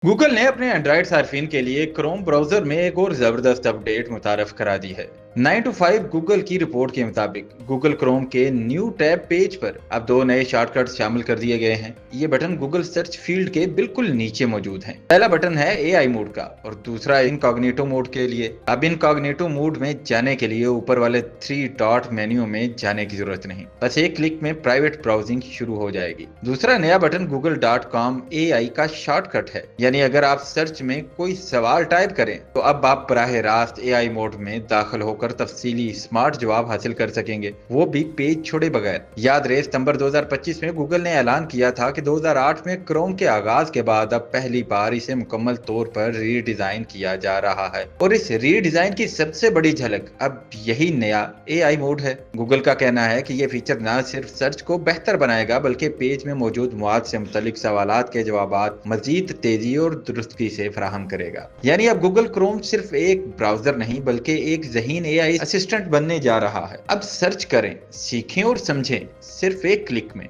Google ने अपने Android सार्फिन के लिए क्रोम ब्राउजर में एक और जबरदस्त अपडेट मुतारफ करा दी है। 9 to 5 गूगल की रिपोर्ट के मुताबिक गूगल क्रोम के न्यू टैब पेज पर अब दो नए शॉर्टकट्स शामिल कर दिए गए हैं। ये बटन गूगल सर्च फील्ड के बिल्कुल नीचे मौजूद हैं। पहला बटन है एआई मोड का और दूसरा इनकॉग्निटो मोड के लिए। अब इनकॉग्निटो मोड में जाने के लिए ऊपर वाले 3 डॉट मेन्यू में जाने की जरूरत नहीं, बस एक क्लिक में प्राइवेट ब्राउजिंग शुरू हो जाएगी। दूसरा नया बटन google.com AI का शॉर्टकट है, यानी अगर आप सर्च में कोई सवाल टाइप करें तो अब आप बराह रास्त एआई मोड में दाखिल होकर तफसीली स्मार्ट जवाब हासिल कर सकेंगे, वो भी पेज छोड़े बगैर। याद रहे, सितंबर 2025 में गूगल ने ऐलान किया था कि 2008 में क्रोम के आगाज के बाद अब पहली बार इसे मुकम्मल तौर पर रीडिजाइन किया जा रहा है, और इस रीडिजाइन की सबसे बड़ी झलक अब यही नया एआई मोड है। गूगल का कहना है कि यह फीचर न सिर्फ सर्च को बेहतर बनाएगा बल्कि पेज में मौजूद मौاد से मुतल्लिक सवालात के जवाब मजीद तेजी और दुरुस्ती से फराहम करेगा। यानी अब गूगल क्रोम सिर्फ एक ब्राउजर नहीं बल्कि एक ज़हीन एआई असिस्टेंट बनने जा रहा है। अब सर्च करें, सीखें और समझें सिर्फ एक क्लिक में।